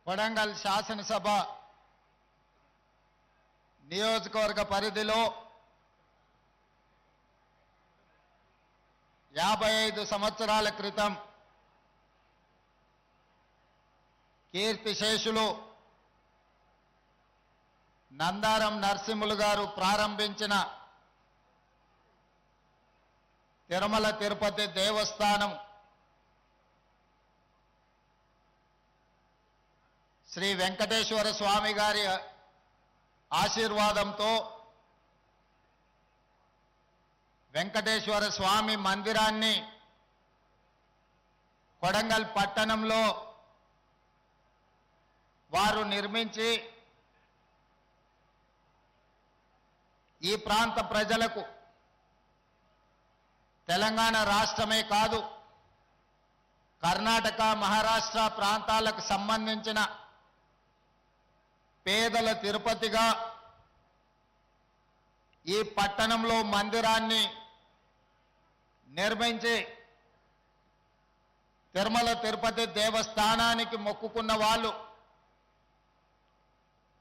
కొడంగల్ శాసనసభ నియోజకవర్గ పరిధిలో 55 సంవత్సరాల క్రితం కీర్తిశేషులు నందారం నరసింహులు గారు ప్రారంభించిన తిరుమల తిరుపతి దేవస్థానం శ్రీ వెంకటేశ్వర స్వామి గారి ఆశీర్వాదంతో వెంకటేశ్వర స్వామి మందిరాన్ని కొడంగల్ పట్టణంలో వారు నిర్మించి ఈ ప్రాంత ప్రజలకు తెలంగాణ రాష్ట్రమే కాదు కర్ణాటక మహారాష్ట్ర ప్రాంతాలకు సంబంధించిన పేదల తిరుపతిగా ఈ పట్టణంలో మందిరాన్ని నిర్మించి తిరుమల తిరుపతి దేవస్థానానికి మొక్కుకున్న వాళ్ళు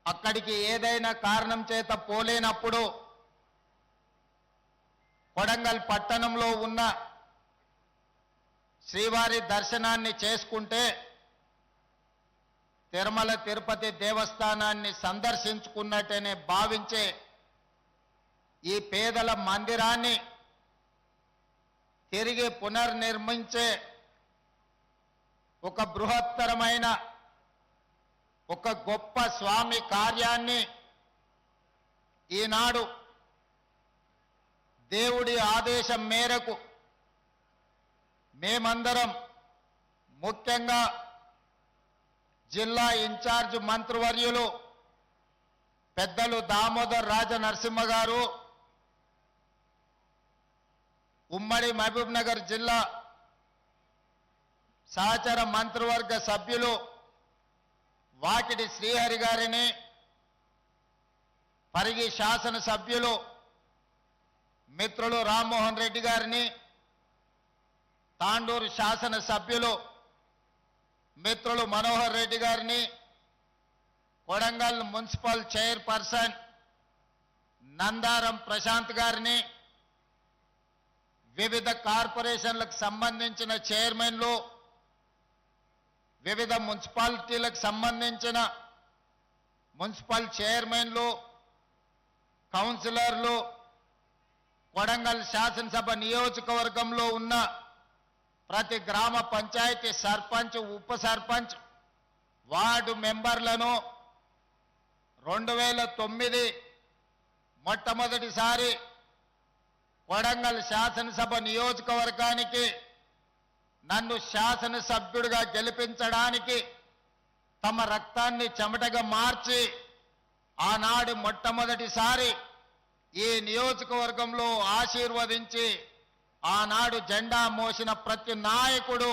అక్కడికి ఏదైనా కారణం చేత పోలేనప్పుడు కొడంగల్ పట్టణంలో ఉన్న శ్రీవారి దర్శనాన్ని చేసుకుంటే తిరుమల తిరుపతి దేవస్థానాన్ని సందర్శించుకున్నట్టనే భావించే ఈ పేదల మందిరాన్ని తిరిగి పునర్నిర్మించే ఒక బృహత్తరమైన ఒక గొప్ప స్వామి కార్యాన్ని ఈనాడు దేవుడి ఆదేశం మేరకు మేమందరం ముఖ్యంగా జిల్లా ఇన్ఛార్జ్ మంత్రివర్యులు పెద్దలు దామోదర్ రాజ నరసింహ గారు, ఉమ్మడి మహబూబ్ నగర్ జిల్లా సహచర మంత్రివర్గ సభ్యులు వాకిటి శ్రీహరి గారిని, పరిగి శాసన సభ్యులు మిత్రులు రామ్మోహన్ రెడ్డి గారిని, తాండూరు శాసన సభ్యులు మిత్రులు మనోహర్ రెడ్డి గారిని, కొడంగల్ మున్సిపల్ చైర్పర్సన్ నందారం ప్రశాంత్ గారిని, వివిధ కార్పొరేషన్లకు సంబంధించిన చైర్మన్లు, వివిధ మున్సిపాలిటీలకు సంబంధించిన మున్సిపల్ చైర్మన్లు, కౌన్సిలర్లు, కొడంగల్ శాసనసభ నియోజకవర్గంలో ఉన్న ప్రతి గ్రామ పంచాయతీ సర్పంచ్, ఉప సర్పంచ్, వార్డు మెంబర్లను 2009 మొట్టమొదటిసారి కొడంగల్ శాసనసభ నియోజకవర్గానికి నన్ను శాసనసభ్యుడిగా గెలిపించడానికి తమ రక్తాన్ని చెమటగా మార్చి ఆనాడు మొట్టమొదటిసారి ఈ నియోజకవర్గంలో ఆశీర్వదించి ఆనాడు జెండా మోసిన ప్రతి నాయకుడు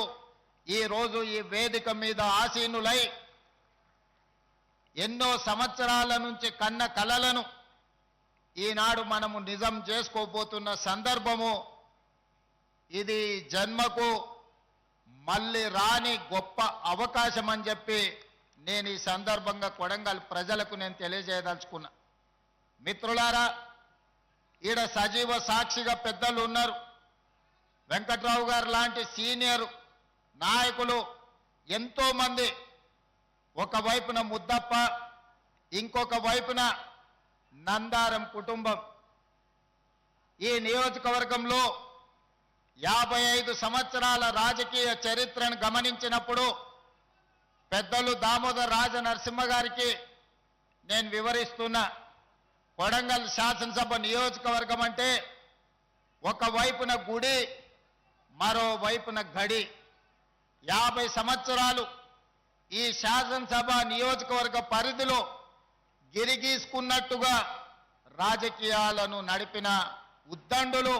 ఈరోజు ఈ వేదిక మీద ఆసీనులై ఎన్నో సంవత్సరాల నుంచి కన్న కలలను ఈనాడు మనము నిజం చేసుకోబోతున్న సందర్భము ఇది. జన్మకు మళ్ళీ రాని గొప్ప అవకాశం అని చెప్పి నేను ఈ సందర్భంగా కొడంగల్ ప్రజలకు నేను తెలియజేయదలుచుకున్నా. మిత్రులారా, ఈడ సజీవ సాక్షిగా పెద్దలు ఉన్నారు. వెంకట్రావు గారు లాంటి సీనియర్ నాయకులు ఎంతోమంది, ఒకవైపున ముద్దప్ప, ఇంకొక వైపున నందారం కుటుంబం. ఈ నియోజకవర్గంలో 55 సంవత్సరాల రాజకీయ చరిత్రను గమనించినప్పుడు పెద్దలు దామోదర్ రాజ నరసింహ గారికి నేను వివరిస్తున్నా. కొడంగల్ శాసనసభ నియోజకవర్గం అంటే ఒకవైపున గుడి, మరోవైపున గడి. 50 సంవత్సరాలు ఈ శాసనసభ నియోజకవర్గ పరిధిలో గిరిగీసుకున్నట్టుగా రాజకీయాలను నడిపిన ఉద్దండులు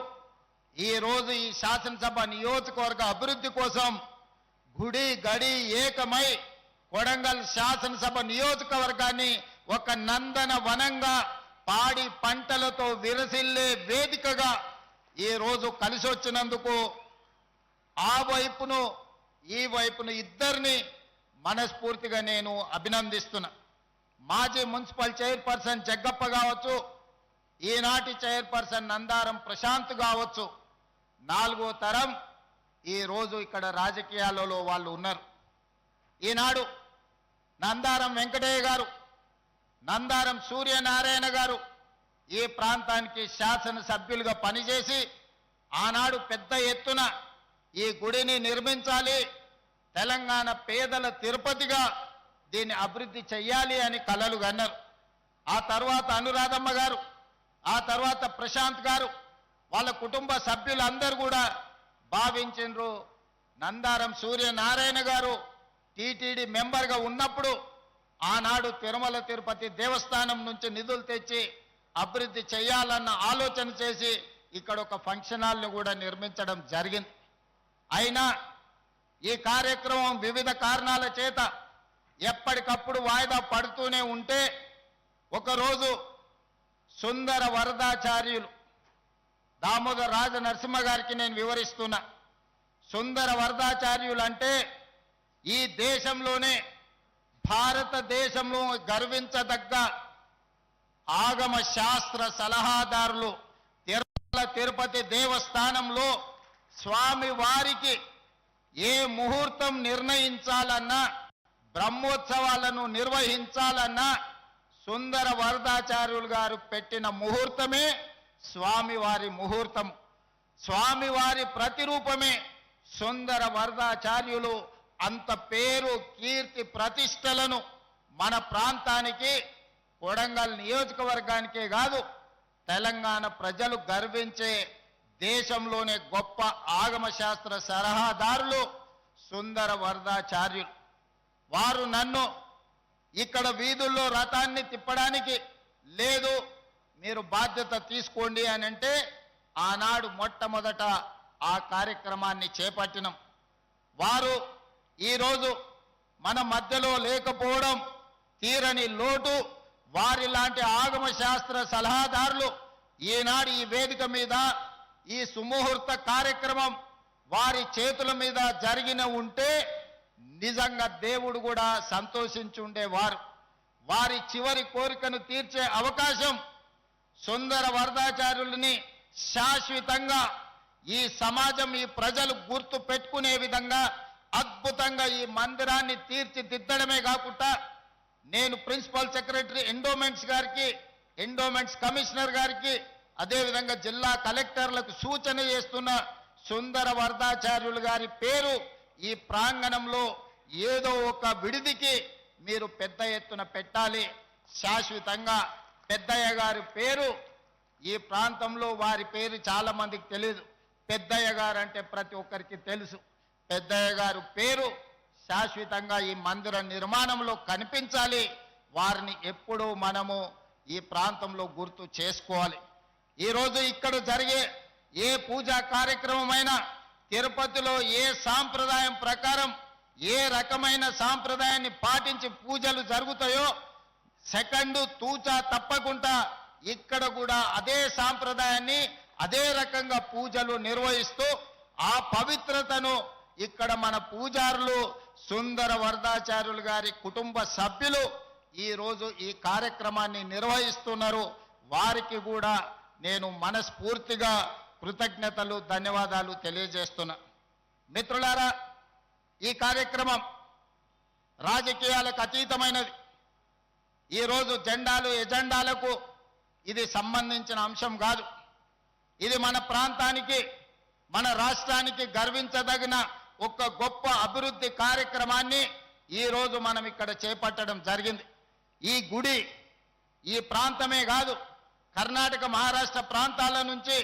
ఈరోజు ఈ శాసనసభ నియోజకవర్గ అభివృద్ధి కోసం గుడి గడి ఏకమై కొడంగల్ శాసనసభ నియోజకవర్గాన్ని ఒక నందన వనంగా, పాడి పంటలతో విరసిల్లే వేదికగా ఈరోజు కలిసి వచ్చినందుకు ఆ వైపును ఈ వైపును ఇద్దరిని మనస్ఫూర్తిగా నేను అభినందిస్తున్నా. మాజీ మున్సిపల్ చైర్పర్సన్ జగ్గప్ప కావచ్చు, ఈనాటి చైర్పర్సన్ నందారం ప్రశాంత్ కావచ్చు, 4వ తరం ఈరోజు ఇక్కడ రాజకీయాలలో వాళ్ళు ఉన్నారు. ఈనాడు నందారం వెంకటయ్య గారు, నందారం సూర్యనారాయణ గారు ఈ ప్రాంతానికి శాసనసభ్యులుగా పనిచేసి ఆనాడు పెద్ద ఎత్తున ఈ గుడిని నిర్మించాలి, తెలంగాణ పేదల తిరుపతిగా దీన్ని అభివృద్ధి చెయ్యాలి అని కలలు కన్నారు. ఆ తర్వాత అనురాధమ్మ గారు, ఆ తర్వాత ప్రశాంత్ గారు, వాళ్ళ కుటుంబ సభ్యులందరూ కూడా భావించిండ్రు. నందారం సూర్యనారాయణ గారు టీటీడీ మెంబర్గా ఉన్నప్పుడు ఆనాడు తిరుమల తిరుపతి దేవస్థానం నుంచి నిధులు తెచ్చి అభివృద్ధి చేయాలన్న ఆలోచన చేసి ఇక్కడ ఒక ఫంక్షన్ హాల్ని కూడా నిర్మించడం జరిగింది. అయినా ఈ కార్యక్రమం వివిధ కారణాల చేత ఎప్పటికప్పుడు వాయిదా పడుతూనే ఉంటే ఒకరోజు సుందర వరదాచార్యులు దామోదర రాజ నరసింహ గారికి నేను వివరిస్తున్నా. సుందర వరదాచార్యులు అంటే ఈ దేశంలోనే భారతదేశంలో గర్వించదగ్గ ఆగమ శాస్త్ర సలహాదారులు. తిరుమల తిరుపతి దేవస్థానంలో స్వామి వారికి ఏ ముహూర్తం నిర్ణయించాలన్నా, బ్రహ్మోత్సవాలను నిర్వహించాలన్నా సుందర వరదాచార్యులు గారు పెట్టిన ముహూర్తమే స్వామివారి ముహూర్తం. స్వామివారి ప్రతిరూపమే సుందర వరదాచార్యులు. అంత పేరు, కీర్తి, ప్రతిష్టలను మన ప్రాంతానికి, కొడంగల్ నియోజకవర్గానికే కాదు తెలంగాణ ప్రజలు గర్వించే దేశంలోనే గొప్ప ఆగమశాస్త్ర సలహాదారులు సుందర వరదాచార్యులు. వారు నన్ను ఇక్కడ వీధుల్లో రథాన్ని తిప్పడానికి లేదు, మీరు బాధ్యత తీసుకోండి అని అంటే ఆనాడు మొట్టమొదట ఆ కార్యక్రమాన్ని చేపట్టినాం. వారు ఈరోజు మన మధ్యలో లేకపోవడం తీరని లోటు. వారి లాంటి ఆగమ శాస్త్ర సలహాదారులు ఈనాడు ఈ వేదిక మీద ఈ సుముహూర్త కార్యక్రమం వారి చేతుల మీద జరిగిన ఉంటే నిజంగా దేవుడు కూడా సంతోషించుండేవారు. వారి చివరి కోరికను తీర్చే అవకాశం సుందర వరదాచార్యులని శాశ్వతంగా ఈ సమాజం, ఈ ప్రజలు గుర్తు పెట్టుకునే విధంగా అద్భుతంగా ఈ మందిరాన్ని తీర్చిదిద్దడమే కాకుండా నేను ప్రిన్సిపల్ సెక్రటరీ ఎండోమెంట్స్ గారికి, ఎండోమెంట్స్ కమిషనర్ గారికి, అదేవిధంగా జిల్లా కలెక్టర్లకు సూచన చేస్తున్న సుందర వరదాచార్యులు గారి పేరు ఈ ప్రాంగణంలో ఏదో ఒక విడిదికి మీరు పెద్ద ఎత్తున పెట్టాలి. శాశ్వతంగా పెద్దయ్య గారి పేరు ఈ ప్రాంతంలో, వారి పేరు చాలా మందికి తెలియదు. పెద్దయ్య గారు అంటే ప్రతి ఒక్కరికి తెలుసు. పెద్దయ్య గారు పేరు శాశ్వతంగా ఈ మందిర నిర్మాణంలో కనిపించాలి. వారిని ఎప్పుడూ మనము ఈ ప్రాంతంలో గుర్తు చేసుకోవాలి. ఈరోజు ఇక్కడ జరిగే ఏ పూజా కార్యక్రమమైనా తిరుపతిలో ఏ సాంప్రదాయం ప్రకారం, ఏ రకమైన సాంప్రదాయాన్ని పాటించి పూజలు జరుగుతాయో సెకండు తూచా తప్పకుండా ఇక్కడ కూడా అదే సాంప్రదాయాన్ని, అదే రకంగా పూజలు నిర్వహిస్తూ ఆ పవిత్రతను ఇక్కడ మన పూజారులు సుందర వరదాచార్యులు గారి కుటుంబ సభ్యులు ఈరోజు ఈ కార్యక్రమాన్ని నిర్వహిస్తున్నారు. వారికి కూడా నేను మనస్ఫూర్తిగా కృతజ్ఞతలు, ధన్యవాదాలు తెలియజేస్తున్నా. మిత్రులారా, ఈ కార్యక్రమం రాజకీయాలకు అతీతమైనది. ఈరోజు జెండాలు, ఎజెండాలకు ఇది సంబంధించిన అంశం కాదు. ఇది మన ప్రాంతానికి, మన రాష్ట్రానికి గర్వించదగిన ఒక గొప్ప అభివృద్ధి కార్యక్రమాన్ని ఈరోజు మనం ఇక్కడ చేపట్టడం జరిగింది. ఈ గుడి ఈ ప్రాంతమే కాదు, కర్ణాటక, మహారాష్ట్ర ప్రాంతాల నుంచి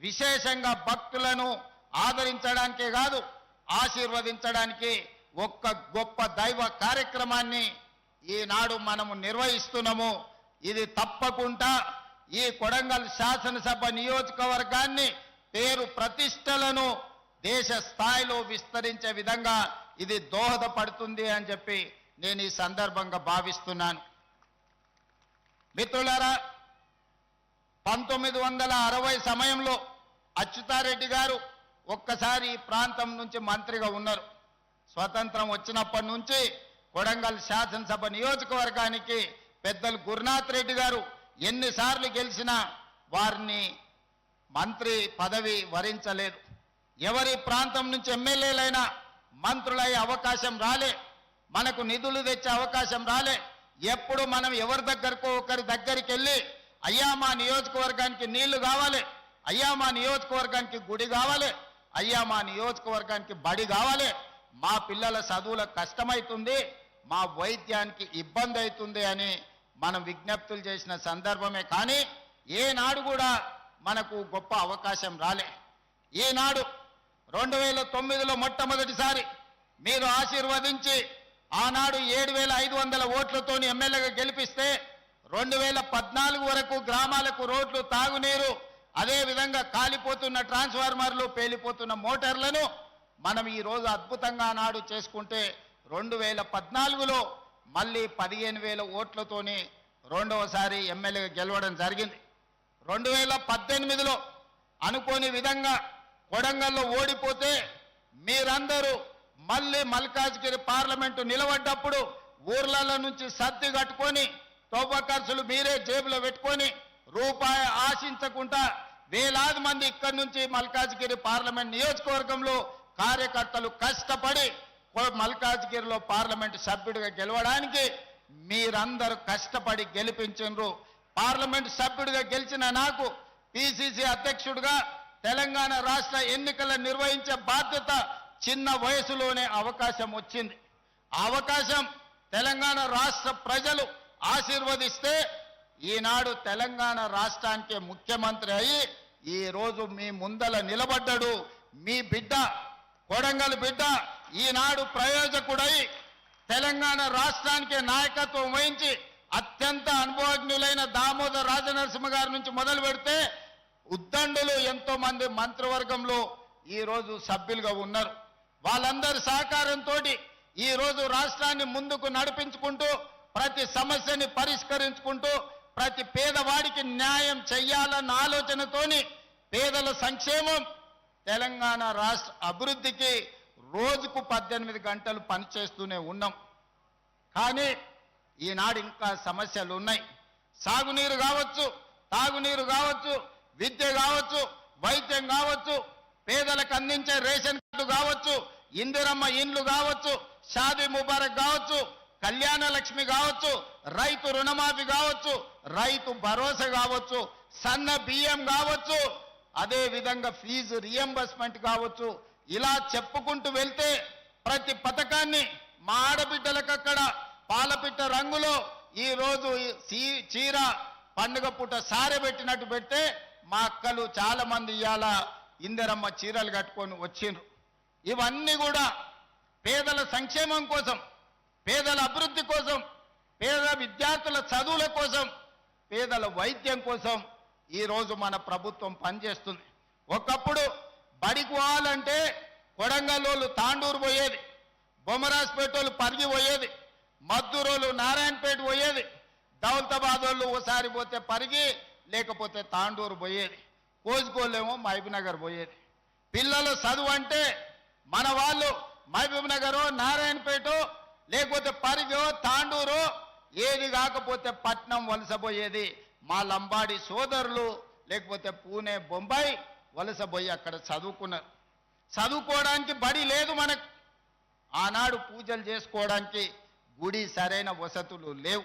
విశేషంగా భక్తులను ఆదరించడానికే కాదు, ఆశీర్వదించడానికి ఒక్క గొప్ప దైవ కార్యక్రమాన్ని ఈనాడు మనము నిర్వహిస్తున్నాము. ఇది తప్పకుండా ఈ కొడంగల్ శాసనసభ నియోజకవర్గాన్ని, పేరు ప్రతిష్టలను దేశ స్థాయిలో విస్తరించే విధంగా ఇది దోహదపడుతుంది అని చెప్పి నేను ఈ సందర్భంగా భావిస్తున్నాను. మిత్రులారా, 1960 సమయంలో అచ్యుతారెడ్డి గారు ఒక్కసారి ఈ ప్రాంతం నుంచి మంత్రిగా ఉన్నారు. స్వతంత్రం వచ్చినప్పటి నుంచి కొడంగల్ శాసనసభ నియోజకవర్గానికి పెద్దలు గురునాథ్ రెడ్డి గారు ఎన్నిసార్లు గెలిచినా వారిని మంత్రి పదవి వరించలేదు. ఎవరి ప్రాంతం నుంచి ఎమ్మెల్యేలైనా మంత్రులయ్యే అవకాశం రాలే, మనకు నిధులు తెచ్చే అవకాశం రాలే. ఎప్పుడు మనం ఎవరి దగ్గరకో ఒకరి దగ్గరికి వెళ్ళి అయ్యా మా నియోజకవర్గానికి నీళ్లు కావాలి, అయ్యా మా నియోజకవర్గానికి గుడి కావాలి, అయ్యా మా నియోజకవర్గానికి బడి కావాలి, మా పిల్లల చదువులకు కష్టమవుతుంది, మా వైద్యానికి ఇబ్బంది అవుతుంది అని మనం విజ్ఞప్తులు చేసిన సందర్భమే. కానీ ఏనాడు కూడా మనకు గొప్ప అవకాశం రాలే. ఈనాడు 2009లో మొట్టమొదటిసారి మీరు ఆశీర్వదించి ఆనాడు 7,500 ఓట్లతోని ఎమ్మెల్యేగా గెలిపిస్తే 2014 వరకు గ్రామాలకు రోడ్లు, తాగునీరు, అదేవిధంగా కాలిపోతున్న ట్రాన్స్ఫార్మర్లు, పేలిపోతున్న మోటార్లను మనం ఈరోజు అద్భుతంగా నాడు చేసుకుంటే 2014లో మళ్ళీ 15,000 ఓట్లతోని రెండవసారి ఎమ్మెల్యేగా గెలవడం జరిగింది. 2018లో అనుకోని విధంగా కొడంగల్లో ఓడిపోతే మీరందరూ మళ్ళీ మల్కాజ్గిరి పార్లమెంటు నిలబడ్డప్పుడు ఊర్లలో నుంచి సర్ది కట్టుకొని తోబా ఖర్చులు మీరే జేబులో పెట్టుకొని రూపాయి ఆశించకుండా వేలాది మంది ఇక్కడి నుంచి మల్కాజ్గిరి పార్లమెంట్ నియోజకవర్గంలో కార్యకర్తలు కష్టపడి మల్కాజ్గిరిలో పార్లమెంటు సభ్యుడిగా గెలవడానికి మీరందరూ కష్టపడి గెలిపించారు. పార్లమెంటు సభ్యుడిగా గెలిచిన నాకు పిసిసి అధ్యక్షుడిగా తెలంగాణ రాష్ట్ర ఎన్నికలు నిర్వహించే బాధ్యత చిన్న వయసులోనే అవకాశం వచ్చింది. ఆ అవకాశం తెలంగాణ రాష్ట్ర ప్రజలు ఆశీర్వదిస్తే ఈనాడు తెలంగాణ రాష్ట్రానికి ముఖ్యమంత్రి అయి ఈరోజు మీ ముందల నిలబడ్డాడు. మీ బిడ్డ, కొడంగల్ బిడ్డ ఈనాడు ప్రయోజకుడై తెలంగాణ రాష్ట్రానికి నాయకత్వం వహించి అత్యంత అనుభవజ్ఞులైన దామోదర్ రాజనరసింహ గారి నుంచి మొదలు పెడితే ఉద్దండులు ఎంతో మంది మంత్రివర్గంలో ఈరోజు సభ్యులుగా ఉన్నారు. వాళ్ళందరి సహకారంతో ఈరోజు రాష్ట్రాన్ని ముందుకు నడిపించుకుంటూ ప్రతి సమస్యని పరిష్కరించుకుంటూ ప్రతి పేదవాడికి న్యాయం చెయ్యాలన్న ఆలోచనతోని పేదల సంక్షేమం, తెలంగాణ రాష్ట్ర అభివృద్ధికి రోజుకు 18 గంటలు పనిచేస్తూనే ఉన్నాం. కానీ ఈనాడు ఇంకా సమస్యలు ఉన్నాయి. సాగునీరు కావచ్చు, తాగునీరు కావచ్చు, విద్య కావచ్చు, వైద్యం కావచ్చు, పేదలకు అందించే రేషన్ కార్డు కావచ్చు, ఇందిరమ్మ ఇండ్లు కావచ్చు, షాదీ ముబారక్ కావచ్చు, కళ్యాణ లక్ష్మి కావచ్చు, రైతు రుణమాఫీ కావచ్చు, రైతు భరోసా కావచ్చు, సన్న బియ్యం కావచ్చు, అదే విధంగా ఫీజు రియంబర్స్మెంట్ కావచ్చు. ఇలా చెప్పుకుంటూ వెళ్తే ప్రతి పథకాన్ని మా ఆడబిడ్డలకు అక్కడ పాలపిట్ట రంగులో ఈరోజు చీర పండుగ పూట సారె పెట్టినట్టు పెడితే మా అక్కలు చాలా మంది ఇవాళ ఇందిరమ్మ చీరలు కట్టుకొని వచ్చిండ్రు. ఇవన్నీ కూడా పేదల సంక్షేమం కోసం, పేదల అభివృద్ధి కోసం, పేద విద్యార్థుల చదువుల కోసం, పేదల వైద్యం కోసం ఈరోజు మన ప్రభుత్వం పనిచేస్తుంది. ఒకప్పుడు బడికి పోవాలంటే కొడంగల్లోళ్ళు తాండూరు పోయేది, బొమ్మరాజ్పేట వాళ్ళు పరిగి పోయేది, మద్దూరోళ్ళు నారాయణపేట పోయేది, దౌలతాబాద్ వాళ్ళు ఓసారి పోతే పరిగి లేకపోతే తాండూరు పోయేది, కోజికోళ్ళేమో మహబూబ్నగర్ పోయేది. పిల్లలు చదువు అంటే మన వాళ్ళు మహబూబ్నగరో, నారాయణపేటో, లేకపోతే పరిగో, తాండూరు, ఏది కాకపోతే పట్నం వలసపోయేది. మా లంబాడి సోదరులు లేకపోతే పూణే, బొంబాయి వలసపోయి అక్కడ చదువుకున్నారు. చదువుకోవడానికి బడి లేదు మనకు. ఆనాడు పూజలు చేసుకోవడానికి గుడి సరైన వసతులు లేవు.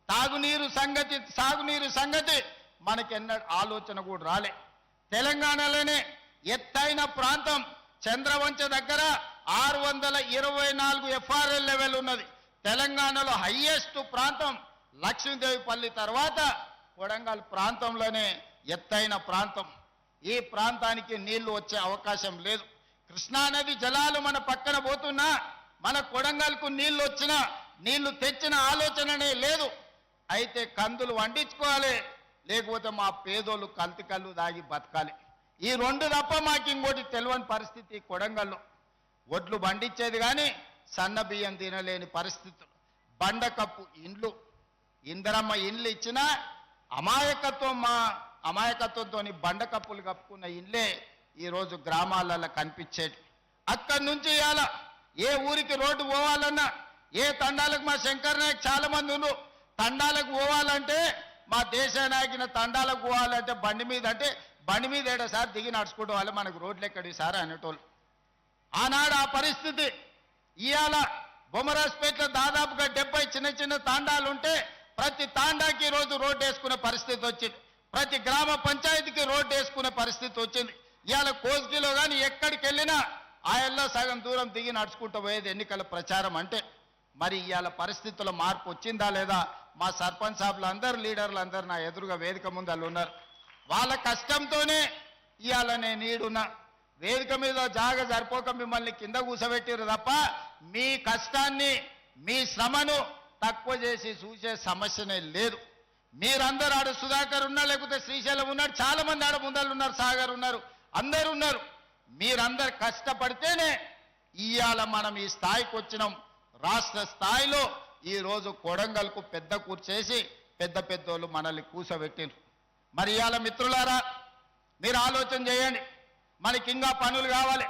సాగునీరు సంగతి మనకెన్న ఆలోచన కూడా రాలే. తెలంగాణలోనే ఎత్తైన ప్రాంతం చంద్రవంచ దగ్గర 624 FRL లెవెల్ ఉన్నది. తెలంగాణలో హైయెస్ట్ ప్రాంతం లక్ష్మీదేవిపల్లి తర్వాత కొడంగల్ ప్రాంతంలోనే ఎత్తైన ప్రాంతం. ఈ ప్రాంతానికి నీళ్లు వచ్చే అవకాశం లేదు. కృష్ణానది జలాలు మన పక్కన పోతున్నా మన కొడంగల్కు నీళ్లు వచ్చినా నీళ్లు తెచ్చిన ఆలోచననే లేదు. అయితే కందులు వండించుకోవాలి, లేకపోతే మా పేదోళ్ళు కల్తీ కళ్ళు దాగి బతకాలి. ఈ రెండు తప్ప మాకు ఇంకోటి తెలియని పరిస్థితి. కొడంగల్లో ఒడ్లు పండించేది కానీ సన్న బియ్యం తినలేని పరిస్థితులు. బండకప్పు ఇండ్లు, ఇందిరమ్మ ఇండ్లు ఇచ్చినా అమాయకత్వంతో బండకప్పులు కప్పుకున్న ఇండ్లే ఈరోజు గ్రామాలలో కనిపించేది. అక్కడి నుంచి ఇవాళ ఏ ఊరికి రోడ్డు పోవాలన్నా ఏ తండాలకు మా శంకర్ నాయక్ చాలా మంది ఉన్నారు. తండాలకు పోవాలంటే మా దేశ నాయకుని తండాలకు పోవాలంటే బండి మీద అంటే బండి మీద ఏడా సార్ దిగి నడుచుకుంటూ వాళ్ళు మనకు రోడ్లు ఎక్కడి సార్ అనేటోళ్ళు. ఆనాడు ఆ పరిస్థితి. ఇవాళ బొమ్మరాజ్పేటలో దాదాపుగా 70 చిన్న చిన్న తాండాలు ఉంటే ప్రతి తాండాకి రోజు రోడ్డు వేసుకునే పరిస్థితి వచ్చింది. ప్రతి గ్రామ పంచాయతీకి రోడ్డు వేసుకునే పరిస్థితి వచ్చింది. ఇవాళ కోస్గిలో కానీ ఎక్కడికి వెళ్ళినా ఆయల్లో సగం దూరం దిగి నడుచుకుంటూ పోయేది ఎన్నికల ప్రచారం అంటే. మరి ఇవాళ పరిస్థితుల్లో మార్పు వచ్చిందా లేదా? మా సర్పంచ్ సాబులు అందరూ లీడర్లు అందరూ నా ఎదురుగా వేదిక ముందు వాళ్ళు ఉన్నారు. వాళ్ళ కష్టంతోనే ఇవాళ నేను ఈడున్నా. వేదిక మీద జాగ సరిపోక మిమ్మల్ని కింద కూసబెట్టిరు తప్ప మీ కష్టాన్ని మీ శ్రమను తక్కువ చేసి చూసే సమస్యనే లేదు. మీరందరూ ఆడ సుధాకర్ ఉన్నా లేకపోతే శ్రీశైలం ఉన్నాడు, చాలా మంది ఆడ ముందలు ఉన్నారు, సాగర్ ఉన్నారు, అందరూ ఉన్నారు. మీరందరు కష్టపడితేనే ఇవాళ మనం ఈ స్థాయికి వచ్చినాం. రాష్ట్ర స్థాయిలో ఈరోజు కొడంగల్కు పెద్ద కూర్చేసి పెద్ద పెద్దోళ్ళు మనల్ని కూసబెట్టిండ్రు. మరి ఇవాళ మిత్రులారా మీరు ఆలోచన చేయండి. మనకి ఇంకా పనులు కావాలి.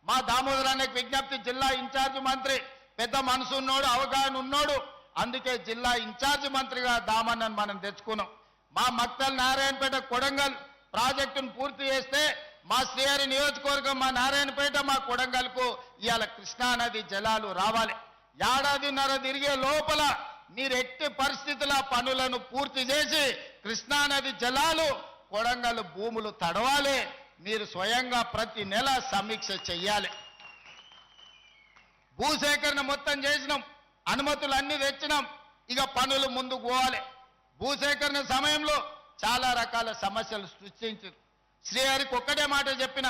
మా దామోదరానికి విజ్ఞప్తి, జిల్లా ఇన్ఛార్జ్ మంత్రి పెద్ద మనసు ఉన్నోడు, అవగాహన ఉన్నోడు, అందుకే జిల్లా ఇన్ఛార్జ్ మంత్రిగా దామన్నను మనం తెచ్చుకున్నాం. మా మక్తల్ నారాయణపేట కొడంగల్ ప్రాజెక్టును పూర్తి చేస్తే మా శ్రీహరి నియోజకవర్గం, మా నారాయణపేట, మా కొడంగల్కు ఇవాళ కృష్ణానది జలాలు రావాలి. ఏడాదిన్నర తిరిగే లోపల మీరు ఎట్టి పరిస్థితుల పనులను పూర్తి చేసి కృష్ణానది జలాలు కొడంగల్ భూములు తడవాలి. మీరు స్వయంగా ప్రతి నెల సమీక్ష చెయ్యాలి. భూసేకరణ మొత్తం చేసినాం, అనుమతులు అన్ని తెచ్చినాం, ఇక పనులు ముందుకు పోవాలి. భూసేకరణ సమయంలో చాలా రకాల సమస్యలు సృష్టించారు. శ్రీహరికి ఒక్కటే మాట చెప్పిన,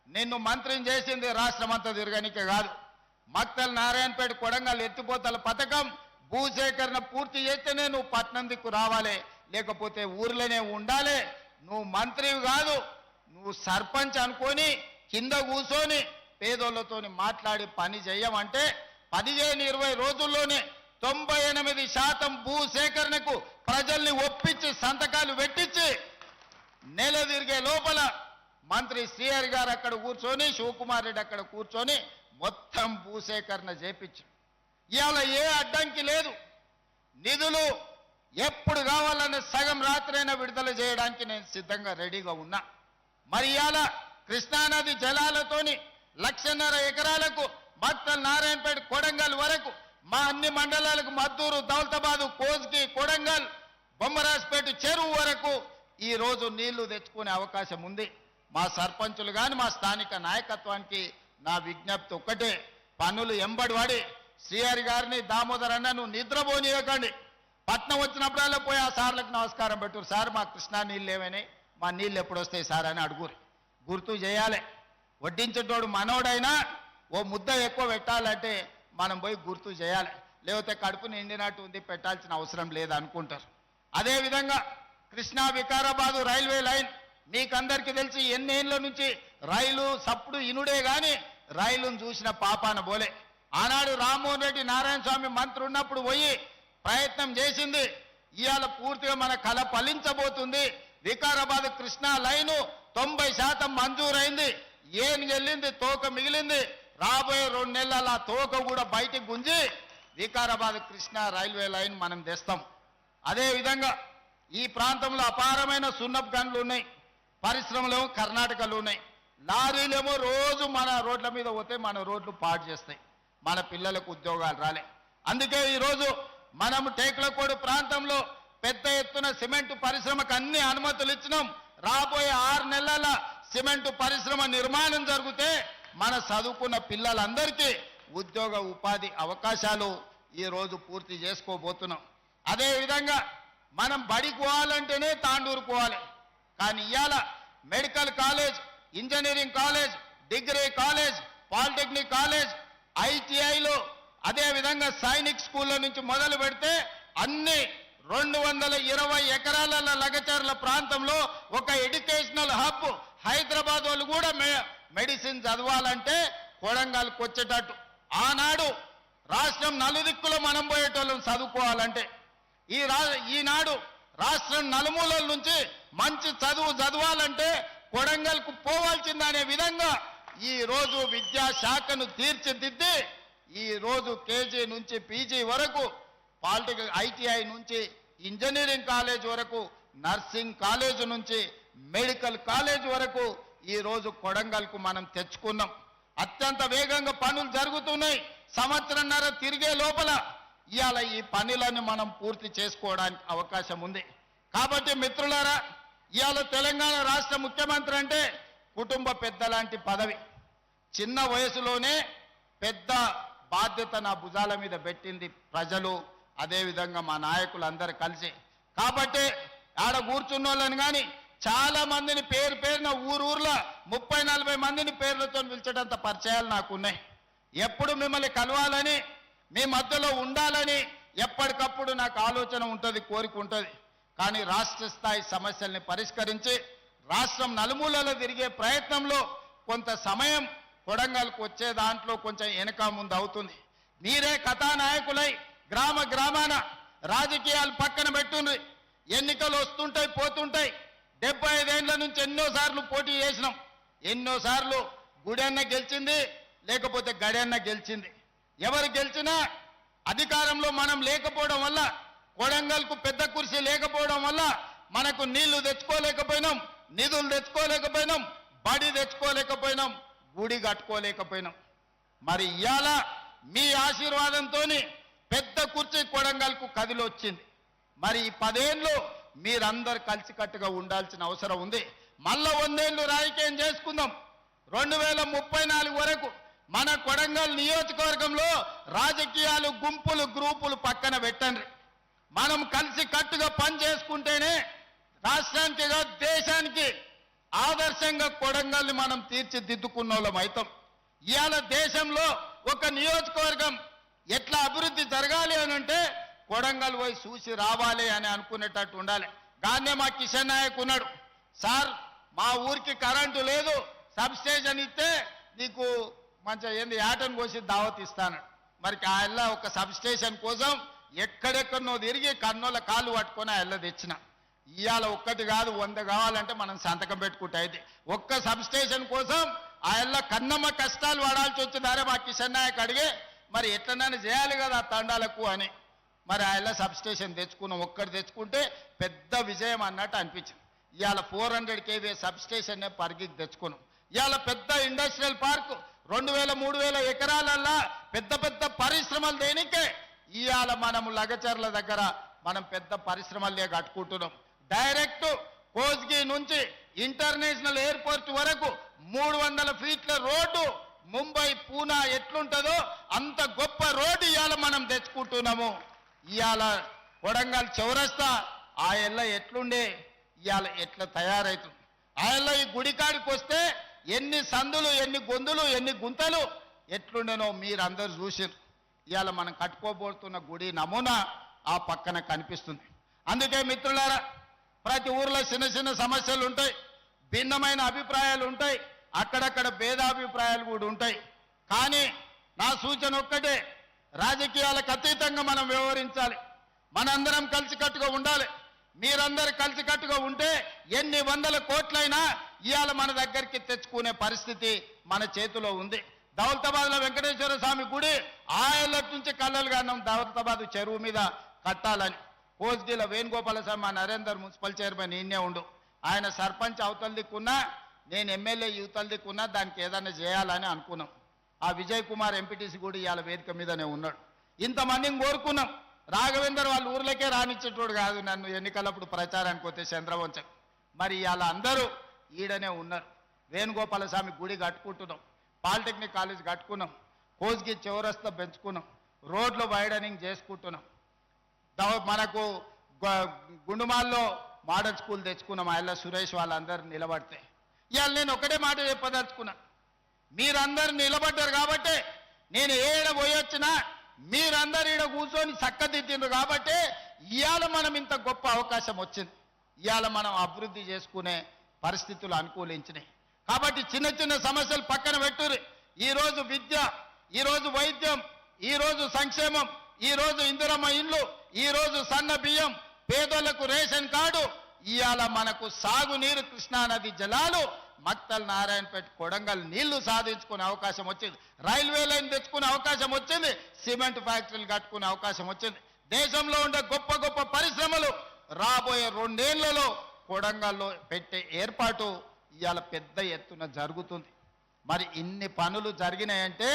నిన్ను మంత్రిని చేసింది రాష్ట్రమంతా తిరగనికే కాదు. మక్తల్ నారాయణపేట కొడంగల్ ఎత్తిపోతల పథకం భూసేకరణ పూర్తి చేస్తేనే నువ్వు పట్నం దిక్కు రావాలి, లేకపోతే ఊర్లోనే ఉండాలి. నువ్వు మంత్రివి కాదు, నువ్వు సర్పంచ్ అనుకొని కింద కూర్చొని పేదోళ్ళతోని మాట్లాడి పని చేయమంటే 15-20 రోజుల్లోనే 98% భూసేకరణకు ప్రజల్ని ఒప్పించి సంతకాలు పెట్టించి నెల తిరిగే లోపల మంత్రి శ్రీహరి గారు అక్కడ కూర్చొని, శివకుమార్ రెడ్డి అక్కడ కూర్చొని మొత్తం భూసేకరణ చేపించు. ఇవాళ ఏ అడ్డంకి లేదు. నిధులు ఎప్పుడు కావాలన్న సగం రాత్రైనా విడుదల చేయడానికి నేను సిద్ధంగా రెడీగా ఉన్నా. మరి ఇవాళ కృష్ణానది జలాలతోని 1.5 ఎకరాలకు మక్తల్ నారాయణపేట కొడంగల్ వరకు మా అన్ని మండలాలకు మద్దూరు, దౌలతాబాదు, కోస్గి, కొడంగల్, బొమ్మరాజ్పేట చెరువు వరకు ఈ రోజు నీళ్లు తెచ్చుకునే అవకాశం ఉంది. మా సర్పంచులు కానీ మా స్థానిక నాయకత్వానికి నా విజ్ఞప్తి ఒక్కటే, పనులు ఎంబడివాడి శ్రీహరి గారిని, దామోదర్ అన్నను నిద్రపోనీయకండి. పట్నం వచ్చినప్పుడల్లా పోయి ఆ సార్లకు నమస్కారం పెట్టురు. సార్ మా కృష్ణా నీళ్ళు ఏమైనాయి, మా నీళ్ళు ఎప్పుడు వస్తాయి సార్ అని అడుగురు. గుర్తు చేయాలి. వడ్డించేటోడు మనోడైనా ఓ ముద్ద ఎక్కువ పెట్టాలంటే మనం పోయి గుర్తు చేయాలి. లేకపోతే కడుపు నిండినట్టు ఉంది, పెట్టాల్సిన అవసరం లేదు అనుకుంటారు. అదేవిధంగా కృష్ణా వికారాబాదు రైల్వే లైన్ మీకందరికీ తెలిసి ఎన్నేళ్ళ నుంచి రైలు సప్పుడు ఇనుడే కానీ రైలును చూసిన పాపాన పోలే. ఆనాడు రామ్మోహన్ రెడ్డి నారాయణ స్వామి మంత్రి ఉన్నప్పుడు పోయి ప్రయత్నం చేసింది. ఇవాళ పూర్తిగా మన కళ ఫలించబోతుంది. వికారాబాద్ కృష్ణా లైను 90% మంజూరైంది. ఏం వెళ్ళింది, తోక మిగిలింది. రాబోయే 2 నెలల తోక కూడా బయటికి గుంజి వికారాబాద్ కృష్ణా రైల్వే లైన్ మనం తెస్తాం. అదేవిధంగా ఈ ప్రాంతంలో అపారమైన సున్నపు గనులు ఉన్నాయి, పరిశ్రమలు కర్ణాటకలో ఉన్నాయి. లారీలేమో రోజు మన రోడ్ల మీద పోతే మన రోడ్లు పాడు చేస్తాయి, మన పిల్లలకు ఉద్యోగాలు రాలే. అందుకే ఈరోజు మనం టేకులకోడు ప్రాంతంలో పెద్ద ఎత్తున సిమెంటు పరిశ్రమకు అన్ని అనుమతులు ఇచ్చినాం. రాబోయే 6 నెలల సిమెంటు పరిశ్రమ నిర్మాణం జరిగితే మన చదువుకున్న పిల్లలందరికీ ఉద్యోగ ఉపాధి అవకాశాలు ఈరోజు పూర్తి చేసుకోబోతున్నాం. అదేవిధంగా మనం బడికి పోవాలంటేనే తాండూరు పోవాలి. కానీ ఇవాళ medical college, engineering college, degree college, polytechnic college, ఐటీఐలో, అదేవిధంగా సైనిక్ స్కూళ్ళ నుంచి మొదలు పెడితే అన్ని 220 ఎకరాల లగచర్ల ప్రాంతంలో ఒక ఎడ్యుకేషనల్ హబ్. హైదరాబాద్ వాళ్ళు కూడా మెడిసిన్ చదవాలంటే కొడంగల్కి వచ్చేటట్టు. ఆనాడు రాష్ట్రం నలుదిక్కులో మనం పోయేటోళ్ళం చదువుకోవాలంటే. ఈనాడు రాష్ట్రం నలుమూలల నుంచి మంచి చదువు చదవాలంటే కొడంగల్కు పోవాల్సిందనే విధంగా ఈ రోజు విద్యాశాఖను తీర్చిదిద్ది ఈ రోజు కేజీ నుంచి పీజీ వరకు, పాలిటెక్నిక్ ఐటీఐ నుంచి ఇంజనీరింగ్ కాలేజ్ వరకు, నర్సింగ్ కాలేజ్ నుంచి మెడికల్ కాలేజ్ వరకు ఈ రోజు కొడంగల్కు మనం తెచ్చుకున్నాం. అత్యంత వేగంగా పనులు జరుగుతున్నాయి. సంవత్సరంన్నర తిరిగే లోపల ఇవాళ ఈ పనులను మనం పూర్తి చేసుకోవడానికి అవకాశం ఉంది. కాబట్టి మిత్రులారా, ఇవాళ తెలంగాణ రాష్ట్ర ముఖ్యమంత్రి అంటే కుటుంబ పెద్ద లాంటి పదవి. చిన్న వయసులోనే పెద్ద బాధ్యత నా భుజాల మీద పెట్టింది ప్రజలు, అదేవిధంగా మా నాయకులు అందరు కలిసి. కాబట్టి ఆడ కూర్చున్న వాళ్ళని కానీ చాలా మందిని పేరున ఊర్లో 30-40 మందిని పేర్లతో పిలిచేటంత పరిచయాలు నాకున్నాయి. ఎప్పుడు మిమ్మల్ని కలవాలని, మీ మధ్యలో ఉండాలని ఎప్పటికప్పుడు నాకు ఆలోచన ఉంటుంది, కోరిక ఉంటుంది. కానీ రాష్ట్ర స్థాయి సమస్యల్ని పరిష్కరించి రాష్ట్రం నలుమూలలో తిరిగే ప్రయత్నంలో కొంత సమయం కొడంగల్కు వచ్చే దాంట్లో కొంచెం వెనక ముందు అవుతుంది. మీరే కథానాయకులై గ్రామాన రాజకీయాలు పక్కన పెట్టుండ్రి. ఎన్నికలు వస్తుంటాయి, పోతుంటాయి. 75 ఏళ్ల నుంచి ఎన్నోసార్లు పోటీ చేసినాం. ఎన్నోసార్లు గుడన్న గెలిచింది, లేకపోతే గడన్న గెలిచింది. ఎవరు గెలిచినా అధికారంలో మనం లేకపోవడం వల్ల, కొడంగల్కు పెద్ద కుర్చీ లేకపోవడం వల్ల మనకు నీళ్లు తెచ్చుకోలేకపోయినాం, నిధులు తెచ్చుకోలేకపోయినాం, బడి తెచ్చుకోలేకపోయినాం, గుడి కట్టుకోలేకపోయినాం. మరి ఇవాళ మీ ఆశీర్వాదంతో పెద్ద కుర్చీ కొడంగల్కు కదిలొచ్చింది. మరి ఈ 10 ఏళ్ళు మీరందరూ కలిసికట్టుగా ఉండాల్సిన అవసరం ఉంది. మళ్ళా 100 ఏళ్ళు రాజకీయం చేసుకుందాం. 2034 వరకు మన కొడంగల్ నియోజకవర్గంలో రాజకీయాలు, గుంపులు, గ్రూపులు పక్కన పెట్టండి. మనం కలిసి కట్టుగా పని చేసుకుంటేనే రాష్ట్రానికి, దేశానికి ఆదర్శంగా కొడంగల్ని మనం తీర్చిదిద్దుకున్న వాళ్ళం అవుతాం. ఇవాళ దేశంలో ఒక నియోజకవర్గం ఎట్లా అభివృద్ధి జరగాలి అని అంటే కొడంగల్ పోయి చూసి రావాలి అని అనుకునేటట్టు ఉండాలి. గానే మా కిషన్ నాయక్ ఉన్నాడు, సార్ మా ఊరికి కరెంటు లేదు, సబ్ స్టేషన్ ఇస్తే నీకు మంచిగా ఏంది యాటను కోసి దావత్ ఇస్తాను. మరి ఆ ఒక సబ్ స్టేషన్ కోసం ఎక్కడెక్కడనో తిరిగి కన్నోళ్ళ కాళ్ళు పట్టుకొని ఆ తెచ్చిన. ఇవాళ ఒక్కటి కాదు 100 కావాలంటే మనం సంతకం పెట్టుకుంటే అయితే ఒక్క సబ్ స్టేషన్ కోసం ఆ కన్నమ్మ కష్టాలు పడాల్సి వచ్చిందారే మా కిషన్ నాయక్ అడిగే, మరి ఎట్లనైనా చేయాలి కదా తండాలకు అని. మరి ఆ సబ్ స్టేషన్ తెచ్చుకున్నాం. ఒక్కటి తెచ్చుకుంటే పెద్ద విజయం అన్నట్టు అనిపించింది. ఇవాళ 400 kV సబ్ స్టేషన్ పరిగికి తెచ్చుకున్నాం. ఇవాళ పెద్ద ఇండస్ట్రియల్ పార్క్ 2000-3000 ఎకరాలల్లా పెద్ద పెద్ద పరిశ్రమలు దేనికే ఇవాళ మనము లగచర్ల దగ్గర మనం పెద్ద పరిశ్రమలే కట్టుకుంటున్నాం. డైరెక్ట్ కోస్గి నుంచి ఇంటర్నేషనల్ ఎయిర్పోర్ట్ వరకు 300 ఫీట్ల రోడ్డు, ముంబై, పూనా ఎట్లుంటుందో అంత గొప్ప రోడ్డు ఇవాళ మనం తెచ్చుకుంటున్నాము. ఇవాళ కొడంగల్ చౌరస్తా ఆ ఎట్లుండే ఇవాళ ఎట్లా తయారవుతుంది. ఆ ఈ గుడికాడికి వస్తే ఎన్ని సందులు, ఎన్ని గొంతులు, ఎన్ని గుంతలు ఎట్లుండేనో మీరందరూ చూసారు. ఇవాళ మనం కట్టుకోబోతున్న గుడి నమూనా ఆ పక్కన కనిపిస్తుంది. అందుకే మిత్రులారా, ప్రతి ఊర్లో చిన్న చిన్న సమస్యలు ఉంటాయి, భిన్నమైన అభిప్రాయాలు ఉంటాయి, అక్కడక్కడ భేదాభిప్రాయాలు కూడా ఉంటాయి. కానీ నా సూచన ఒక్కటే, రాజకీయాలకు అతీతంగా మనం వ్యవహరించాలి. మనందరం కలిసికట్టుగా ఉండాలి. మీరందరూ కలిసికట్టుగా ఉంటే ఎన్ని 100 కోట్లైనా ఇవాళ మన దగ్గరికి తెచ్చుకునే పరిస్థితి మన చేతిలో ఉంది. దౌలతాబాద్లో వెంకటేశ్వర స్వామి గుడి ఆయల నుంచి కళ్ళలు కాన్నాం దౌలతాబాద్ చెరువు మీద కట్టాలని. కోస్గిల వేణుగోపాల స్వామి మా నరేందర్ మున్సిపల్ చైర్మన్ ఈయనే ఉండు. ఆయన సర్పంచ్ అవతల దిక్కున్నా, నేను ఎమ్మెల్యే యువతల దిక్కున్నా దానికి ఏదైనా చేయాలని అనుకున్నాం. ఆ విజయ్ కుమార్ ఎంపీటీసీ కూడా ఇవాళ వేదిక మీదనే ఉన్నాడు. ఇంతమందిని కోరుకున్నాం. రాఘవేందర్ వాళ్ళ ఊర్లకే రానిచ్చేటోడు కాదు నన్ను ఎన్నికలప్పుడు ప్రచారానికి పోతే చంద్రవంశం. మరి ఇవాళ అందరూ ఈడనే ఉన్నారు. వేణుగోపాల స్వామి గుడి కట్టుకుంటున్నాం, పాలిటెక్నిక్ కాలేజ్ కట్టుకున్నాం, కోస్గి చౌరస్తా పెంచుకున్నాం, రోడ్లు వైడనింగ్ చేసుకుంటున్నాం. మనకు గుండుమాల్లో మోడల్ స్కూల్ తెచ్చుకున్నాం. ఆయన సురేష్ వాళ్ళందరూ నిలబడితే ఇవాళ నేను ఒకటే మాట చెప్పదలుచుకున్నా, మీరందరూ నిలబడ్డారు కాబట్టి నేను ఏడ పోయొచ్చినా మీరందరూ ఈడ కూర్చొని చక్కదిద్దిండ్రు కాబట్టి ఇవాళ మనం ఇంత గొప్ప అవకాశం వచ్చింది. ఇవాళ మనం అభివృద్ధి చేసుకునే పరిస్థితులు అనుకూలించినాయి. కాబట్టి చిన్న చిన్న సమస్యలు పక్కన పెట్టుర్రి. ఈరోజు విద్య, ఈరోజు వైద్యం, ఈరోజు సంక్షేమం, ఈరోజు ఇందిరమ్మ ఇండ్లు, ఈరోజు సన్న బియ్యం, పేదలకు రేషన్ కార్డు, ఇవాళ మనకు సాగునీరు, కృష్ణానది జలాలు మక్తల్ నారాయణపేట కొడంగల్ నీళ్లు సాధించుకునే అవకాశం వచ్చింది, రైల్వే లైన్ తెచ్చుకునే అవకాశం వచ్చింది, సిమెంట్ ఫ్యాక్టరీలు కట్టుకునే అవకాశం వచ్చింది. దేశంలో ఉండే గొప్ప గొప్ప పరిశ్రమలు రాబోయే 2 ఏళ్లలో కొడంగల్లో పెట్టే ఏర్పాటు ఇవాళ పెద్ద ఎత్తున జరుగుతుంది. మరి ఇన్ని పనులు జరిగినాయంటే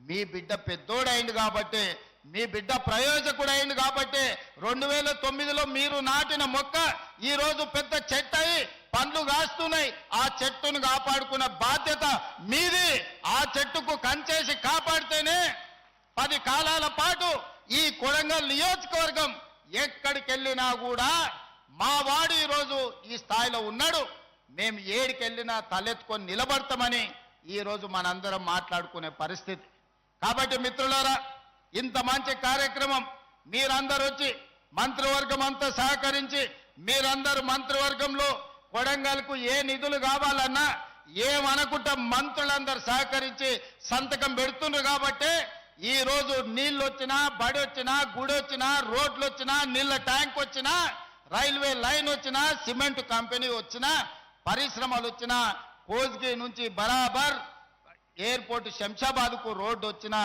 మీ బిడ్డ పెద్దోడైంది కాబట్టి, మీ బిడ్డ ప్రయోజకుడైంది కాబట్టి 2009లో మీరు నాటిన మొక్క ఈరోజు పెద్ద చెట్టు అయి పండ్లు కాస్తున్నాయి. ఆ చెట్టును కాపాడుకున్న బాధ్యత మీది. ఆ చెట్టుకు కంచేసి కాపాడితేనే 10 కాలాల పాటు ఈ కొడంగల్ నియోజకవర్గం ఎక్కడికి వెళ్ళినా కూడా మా వాడు ఈరోజు ఈ స్థాయిలో ఉన్నాడు, మేము ఏడికెళ్ళినా తలెత్తుకొని నిలబడతామని ఈరోజు మనందరం మాట్లాడుకునే పరిస్థితి. కాబట్టి మిత్రులారా, ఇంత మంచి కార్యక్రమం మీరందరూ వచ్చి మంత్రివర్గం అంతా సహకరించి, మీరందరూ మంత్రివర్గంలో కొడంగల్కు ఏ నిధులు కావాలన్నా ఏమనుకుంటా మంత్రులందరూ సహకరించి సంతకం పెడుతున్నారు. కాబట్టి ఈ రోజు నీళ్ళు వచ్చినా, బడి వచ్చినా, గుడి వచ్చినా, రోడ్లు వచ్చినా, నీళ్ళ ట్యాంక్ వచ్చినా, రైల్వే లైన్ వచ్చినా, సిమెంట్ కంపెనీ వచ్చినా, పరిశ్రమలు వచ్చినా, కోజ్గి నుంచి బరాబర్ ఎయిర్పోర్ట్ శంషాబాద్కు రోడ్డు వచ్చినా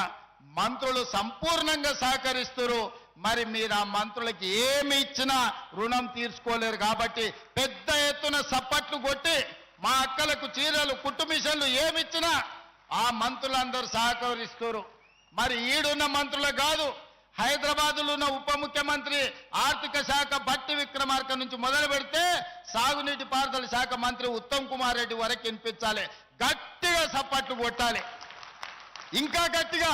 మంత్రులు సంపూర్ణంగా సహకరిస్తారు. మరి మీరు ఆ మంత్రులకి ఏమి ఇచ్చినా రుణం తీర్చుకోలేరు. కాబట్టి పెద్ద ఎత్తున సప్పట్లు కొట్టి మా అక్కలకు చీరలు, కుట్టు మిషన్లు ఏమిచ్చినా ఆ మంత్రులందరూ సహకరిస్తారు. మరి ఈడున్న మంత్రులు కాదు, హైదరాబాద్లో ఉన్న ఉప ముఖ్యమంత్రి ఆర్థిక శాఖ బట్టి విక్రమార్క నుంచి మొదలు పెడితే సాగునీటి పారుదల శాఖ మంత్రి ఉత్తమ్ కుమార్ రెడ్డి వరకు వినిపించాలి. గట్టిగా సప్పట్లు కొట్టాలి, ఇంకా గట్టిగా.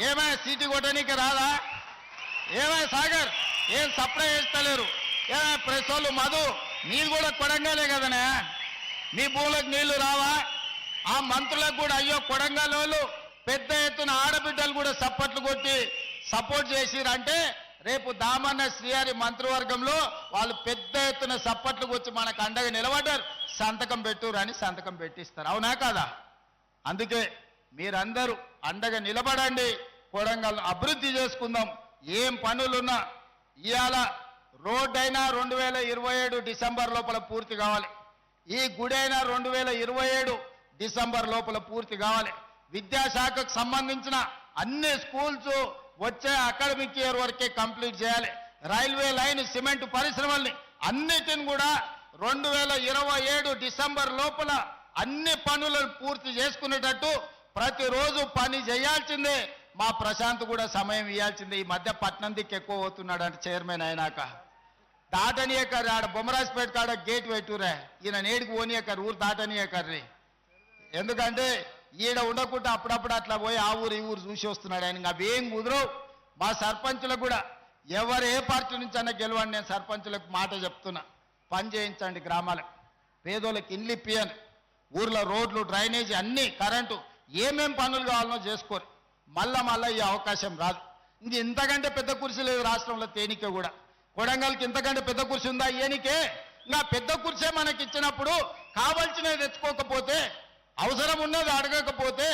ఏమైనా సీటు కొట్టనీకి రాదా? ఏమైనా సాగర్ ఏం సప్లై చేస్తలేరు? ఏమైనా ప్రెస్ వాళ్ళు మధు నీళ్ళు కూడా కొడంగలే కదనే, మీ భూములకు నీళ్లు రావా? ఆ మంత్రులకు కూడా అయ్యో కొడంగల్ వాళ్ళు పెద్ద ఎత్తున ఆడబిడ్డలు కూడా సప్పట్లు కొట్టి సపోర్ట్ చేసిరంటే రేపు దామన్న శ్రీహరి మంత్రివర్గంలో వాళ్ళు పెద్ద ఎత్తున సప్పట్లు వచ్చి మనకు అండగా నిలబడ్డారు, సంతకం పెట్టురని సంతకం పెట్టిస్తారు. అవునా కాదా? అందుకే మీరందరూ అండగా నిలబడండి, కొడంగల్ అభివృద్ధి చేసుకుందాం. ఏం పనులున్నా ఇవాళ రోడ్ అయినా 2027 డిసెంబర్ లోపల పూర్తి కావాలి, ఈ గుడి అయినా 2027 డిసెంబర్ లోపల పూర్తి కావాలి. విద్యాశాఖకు సంబంధించిన అన్ని స్కూల్స్ వచ్చే అకాడమిక్ ఇయర్ వరకే కంప్లీట్ చేయాలి. రైల్వే లైన్, సిమెంట్ పరిశ్రమల్ని అన్నిటిని కూడా 2027 డిసెంబర్ లోపల అన్ని పనులను పూర్తి చేసుకునేటట్టు ప్రతిరోజు పని చేయాల్సిందే. మా ప్రశాంత్ కూడా సమయం ఇవ్వాల్సిందే. ఈ మధ్య పట్నం దిక్కు ఎక్కువ పోతున్నాడు అంటే చైర్మన్ అయినాక దాటనీయకర్రి, ఆడ బొమ్మరాజ్పేట కాడ గేట్ పెట్టురే, ఈయన నేడికి పోనీయకర్రి, ఊరు దాటనీయకర్రి. ఎందుకంటే ఈడ ఉండకుండా అప్పుడప్పుడు అట్లా పోయి ఆ ఊరు ఈ ఊరు చూసి వస్తున్నాడు ఆయన. అవేం కుదరవు. మా సర్పంచులకు కూడా ఎవరు ఏ పార్టీ నుంచి అన్న గెలవండి, నేను సర్పంచులకు మాట చెప్తున్నా, పని చేయించండి. గ్రామాలకు పేదోళ్ళకి ఇండ్లు ఇప్పియండి, ఊర్లో రోడ్లు, డ్రైనేజీ, అన్నీ, కరెంటు, ఏమేం పనులు కావాలనో చేసుకోరు. మళ్ళా ఈ అవకాశం రాదు. ఇంతకంటే పెద్ద కుర్చీ లేదు రాష్ట్రంలో తేనికే కూడా. కొడంగల్కి ఇంతకంటే పెద్ద కుర్చీ ఉందా? ఏనికే ఇంకా పెద్ద కుర్చీ మనకి ఇచ్చినప్పుడు కావాల్సినవి తెచ్చుకోకపోతే, అవసరం ఉన్నది అడగకపోతే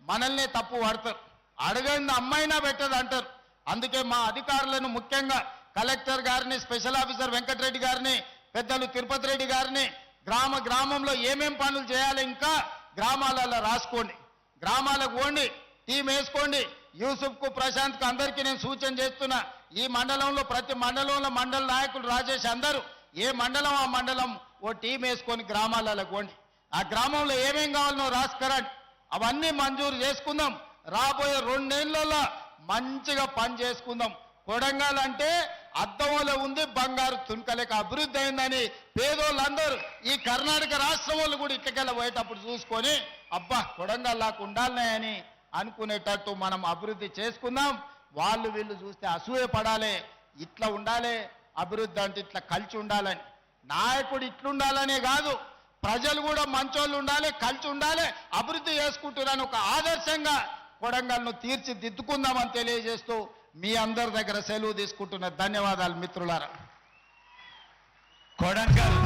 మనల్ని తప్పు పడతారు. అడగంది అమ్మాయినా పెట్టదు అంటారు. అందుకే మా అధికారులను, ముఖ్యంగా కలెక్టర్ గారిని, స్పెషల్ ఆఫీసర్ వెంకటరెడ్డి గారిని, పెద్దలు తిరుపతి రెడ్డి గారిని గ్రామంలో ఏమేం పనులు చేయాలి ఇంకా గ్రామాలలో రాసుకోండి, గ్రామాలకు పోండి, టీం వేసుకోండి. యూసుఫ్కు, ప్రశాంత్కు అందరికీ నేను సూచన చేస్తున్నా, ఈ మండలంలో ప్రతి మండలంలో మండల నాయకులు రాజేష్ అందరూ ఏ మండలం ఆ మండలం ఓ టీం వేసుకొని గ్రామాలలో పోండి. ఆ గ్రామంలో ఏమేం కావాలనో రాసుకరండి, అవన్నీ మంజూరు చేసుకుందాం. రాబోయే 2 ఏళ్లలో మంచిగా పని చేసుకుందాం. కొడంగల్ అంటే అద్దంలో ఉంది బంగారు తుణుకలేక అభివృద్ధి అయిందని పేదోళ్ళందరూ ఈ కర్ణాటక రాష్ట్రం వాళ్ళు కూడా ఇట్లకెళ్ళ పోయేటప్పుడు చూసుకొని అబ్బా కొడంగల్ లాగా ఉండాలనే అనుకునేటట్టు మనం అభివృద్ధి చేసుకుందాం. వాళ్ళు వీళ్ళు చూస్తే అసూయ పడాలి, ఇట్లా ఉండాలి అభివృద్ధి అంటే ఇట్లా కలిసి ఉండాలని. నాయకుడు ఇట్లుండాలనే కాదు, ప్రజలు కూడా మంచోళ్ళు ఉండాలి, కలిసి ఉండాలి, అభివృద్ధి చేసుకుంటున్నాను ఒక ఆదర్శంగా కొడంగల్ను తీర్చిదిద్దుకుందామని తెలియజేస్తూ మీ అందరి దగ్గర సెలవు తీసుకుంటున్న ధన్యవాదాలు మిత్రులారా. కొడంగల్